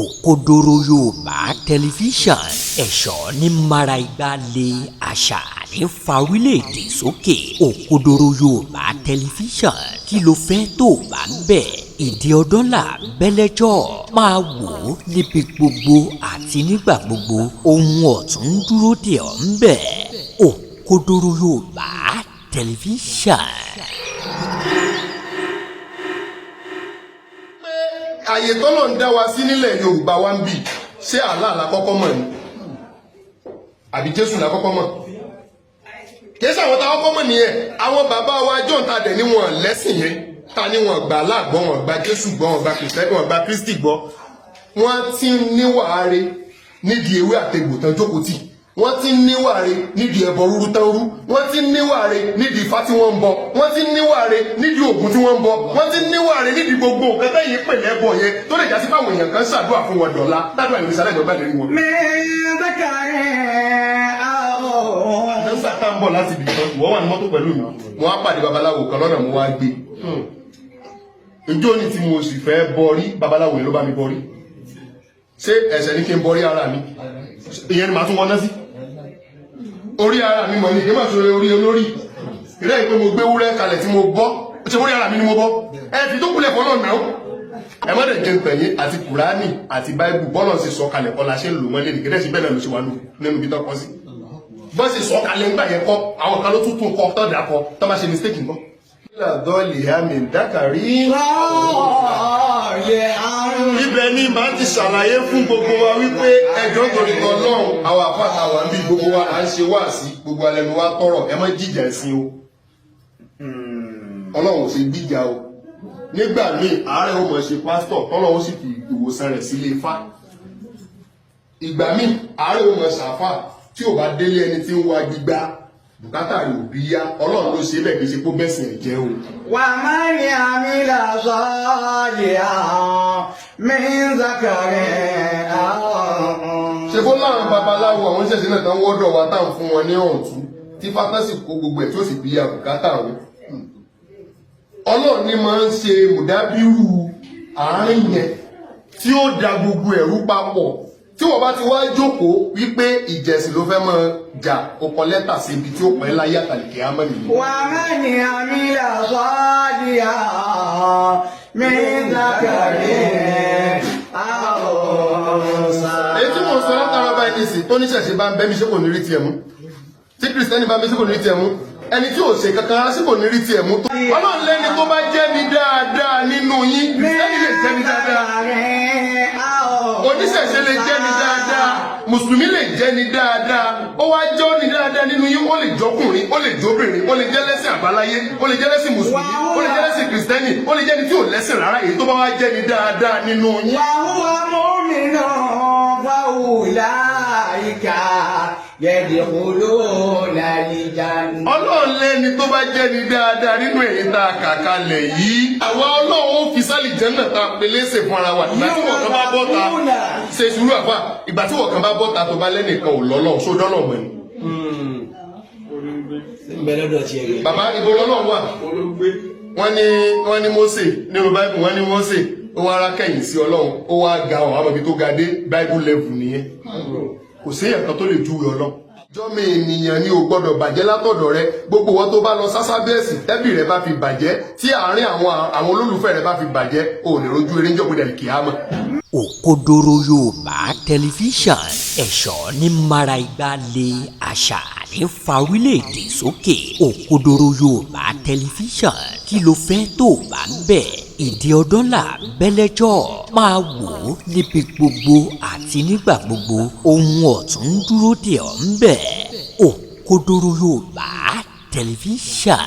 Òkodoro Yorùbá tẹlifíṣàn ẹ̀ṣọ́ ní mara igba lé àṣà ní fa orílẹ̀-èdè sókè. Òkodoro Yorùbá tẹlifíṣàn kí ló fẹ́ tó bá ń bẹ̀. Ìdí ọdún là bẹ́lẹ́jọ́ máa wò ó níbi gbogbo àti nígbà gbogbo ohun ọ̀tún dúró dè ọ́ ń bẹ̀. Òkodoro Yorùbá tẹlifíṣàn. Àyè tọ́lọ̀ ń dá wa sí nílẹ̀ Yorùbá wa ń bì ṣé Allah la kọ́kọ́ mọ̀ ni àbí Jésù la kọ́kọ́ mọ̀ kìí ṣàwọn tá kọ́kọ́ mọ̀ nìyẹn. Àwọn bàbá wa John ta dẹ̀ ní wọn lẹ́sìn yẹn ta ní wọn gbà láàgbọ́ wọn gba Jésù gbọ́ wọn gba Kristẹni wọn gba Kristi gbọ́. Wọ́n ti ń níwàáre nídìí ewé àtegbò tán jókòó tì. Wọ́n ti ń níwàáre nídìí ẹbọ rúrú tán rú. Wọ́n ti ń níwàáre nídìí ifá tí wọ́n ń bọ. Wọ́n ti ń níwàáre nídìí ògùn tí wọ́n ń bọ. Wọ́n ti ń níwàáre nídìí gbogbo nǹkan tẹ́yìn pèlè ẹbọ yẹn tó lè jásí fáwọn èèyàn kan ṣàdúrà fún wọn dọ̀la ládùúgbò ìrìnsà lẹ́gbẹ̀ẹ́ bá lè rí wọn. Nígbà tá ń bọ̀ láti ibì kan ìwọ wà ní mọ́tò pẹ̀lú mi mo wá pàdé babaláwo kan lọ́nà mo wá gbé. Ìjọ ni tí mo sì fẹ́ bọrí babaláwo yẹn ló bá mi bọrí. Ṣé ẹ̀ṣẹ̀ ni kí n bọrí ara mi? Ìyẹn ni màá tún wọná sí. Orí ara mi mọ̀ ní kí n máa sọ orí olórí ìrẹ́ ìpé mo gbé wúrẹ́ kalẹ̀ tí mo bọ́ ṣe orí ara mi ni mo bọ́ ẹ fi tó kúlẹ̀ fọ́nà náà ẹ má dẹ̀ jẹ́ pẹ̀yìn àti Kùránì àti Báíbù bọ́lọ̀ sì sọ kalẹ̀ kọ́ la ṣe ń lò mọ́lẹ̀ nìkẹ́dẹ́ sí bẹ́ẹ̀ náà ló ṣe wà nínú bí tọ́kọ́ sí bọ́ sì sọ kalẹ̀ ńgbà yẹn kọ́ àwọn kan ló tún kọ́ tọ́jà kọ́ tọ́ bá ṣe mistake nǹkan. Ibẹ̀ ni màá ti ṣàlàyé fún gbogbo wa wípé ẹjọ́ torí kan náà àwọn àpáta wà ń bí gbogbo wa à ń ṣe wá sí gbogbo alẹ́nu wa tọrọ ẹ má jíjà ẹ̀sìn o. Ọlọ́run ò ṣe gbíjà o. Nígbà míì àárẹ̀ ó mọ̀ ṣe pásítọ̀ tọ́lọ́run sì fi ìwòsàn rẹ̀ sílé ifá. Ìgbà míì àárẹ̀ ó mọ̀ ṣàfà tí ò bá délé ẹni tí ń wá gbígbá bùkátà rẹ̀ ò bí yá Ọlọ́run ló ṣe bẹ́ẹ̀ kì í ṣe kó bẹ́sìn ẹ̀ jẹ́ o. Wà má ní àmì làṣọ́ọ̀lì àwọn mìíràn ṣe fún láwọn babaláwo àwọn ṣẹ̀ṣẹ̀ náà tán wọ́dọ̀ wa táwọn fún wọn ní ọ̀tún tí fátásì kó gbogbo ẹ̀ tí ó sì bí ya bùkátà wọn. Ọlọ́run ní máa ń ṣe mùdábírù àárín yẹn tí ó da gbogbo ẹ̀rú papọ̀ tí wọ́n bá ti wá jókòó wípé ìjẹ̀sìn ló fẹ́ máa jà ó kọ lẹ́tà sí ibi tí ó pẹ́ láyé àtàlìkè ámọ́ nìyí. Wà má ní àmì làṣọ́ọ̀lì àwọn mìíràn èyí tí mo sọ látara báyìí nìsín tó níṣẹ̀ṣe bá ń bẹ́ mi ṣé kò ní rí tiẹ̀ mú tí Kristẹni bá mi ṣé kò ní rí tiẹ̀ mú ẹni tí ò ṣe kankan rárá sí kò ní rí tiẹ̀ mú. Ọlọ́run lẹ́ni tó bá jẹ́ mi dáadáa nínú yín Kristẹni lè jẹ́ mi dáadáa oníṣẹ̀ṣe lè jẹ́ mi dáadáa mùsùlùmí lè jẹ́ ni dáadáa ó wá jẹ́ ni dáadáa nínú yín ó lè jọkùnrin ó lè jóbìnrin ó lè jẹ́ lẹ́sìn àbáláyé ó lè jẹ́ lẹ́sìn mùsùlùmí ó lè jẹ́ lẹ́sìn Kristẹni ó lè jẹ́ ni tí ò lẹ́sìn rárá èyí tó bá wá jẹ́ ni dáadáa nínú yín. wàhùwà mọ́mìnà fáwùláìka yẹ̀dẹ̀kúló làlìjánu. Ọlọ́run lẹ́ni tó bá jẹ́ ni dáadáa nínú èyí tá a kà kalẹ̀ yìí àwa Ọlọ́run ó fi sálì jẹ́nà tá a pelé ṣe fún ara wa ìgbà tí wọ́n kan bá bọ́ta ṣe sùúrù àfà ìgbà tí wọ́n kan bá bọ́ta tó bá lẹ́nìkan ò lọ́lọ́ ṣó dọ́nà mọ́ ni. Bàbá ibo lọ́nà wà wọ́n ní Mósè nínú Báíbù wọ́n ní Mósè ó wá ara kẹ́yìn sí Ọlọ́run ó wá ga ọ̀hún àbẹ̀bí tó ga dé Báíbù level nìyẹn kò sí ẹ̀kan tó lè júwe Ọlọ́run. Jọ́mi ènìyàn ni ò gbọ́dọ̀ bàjẹ́ látọ̀dọ̀ rẹ gbogbo wọn tó bá lọ sásá bẹ́ẹ̀sì tẹ́bì rẹ bá fi bàjẹ́ tí àárín àwọn olólùfẹ́ rẹ bá fi bàjẹ́ ò lè rojú eré ń jọ́pẹ́ dẹ̀ kíámà. Òkodoro Yorùbá tẹlifíṣàn ẹ̀ṣọ́ ní mara igba lé àṣà ní fa orílẹ̀-èdè sókè. Òkodoro Yorùbá tẹlifíṣàn kí ló fẹ́ tó bá ń bẹ̀. Ìdí ọdún là bẹ́lẹ́jọ́ máa wò ó níbi gbogbo àti nígbà gbogbo ohun ọ̀tún dúró dè ọ́ ń bẹ̀. Òkodoro Yorùbá tẹlifíṣàn.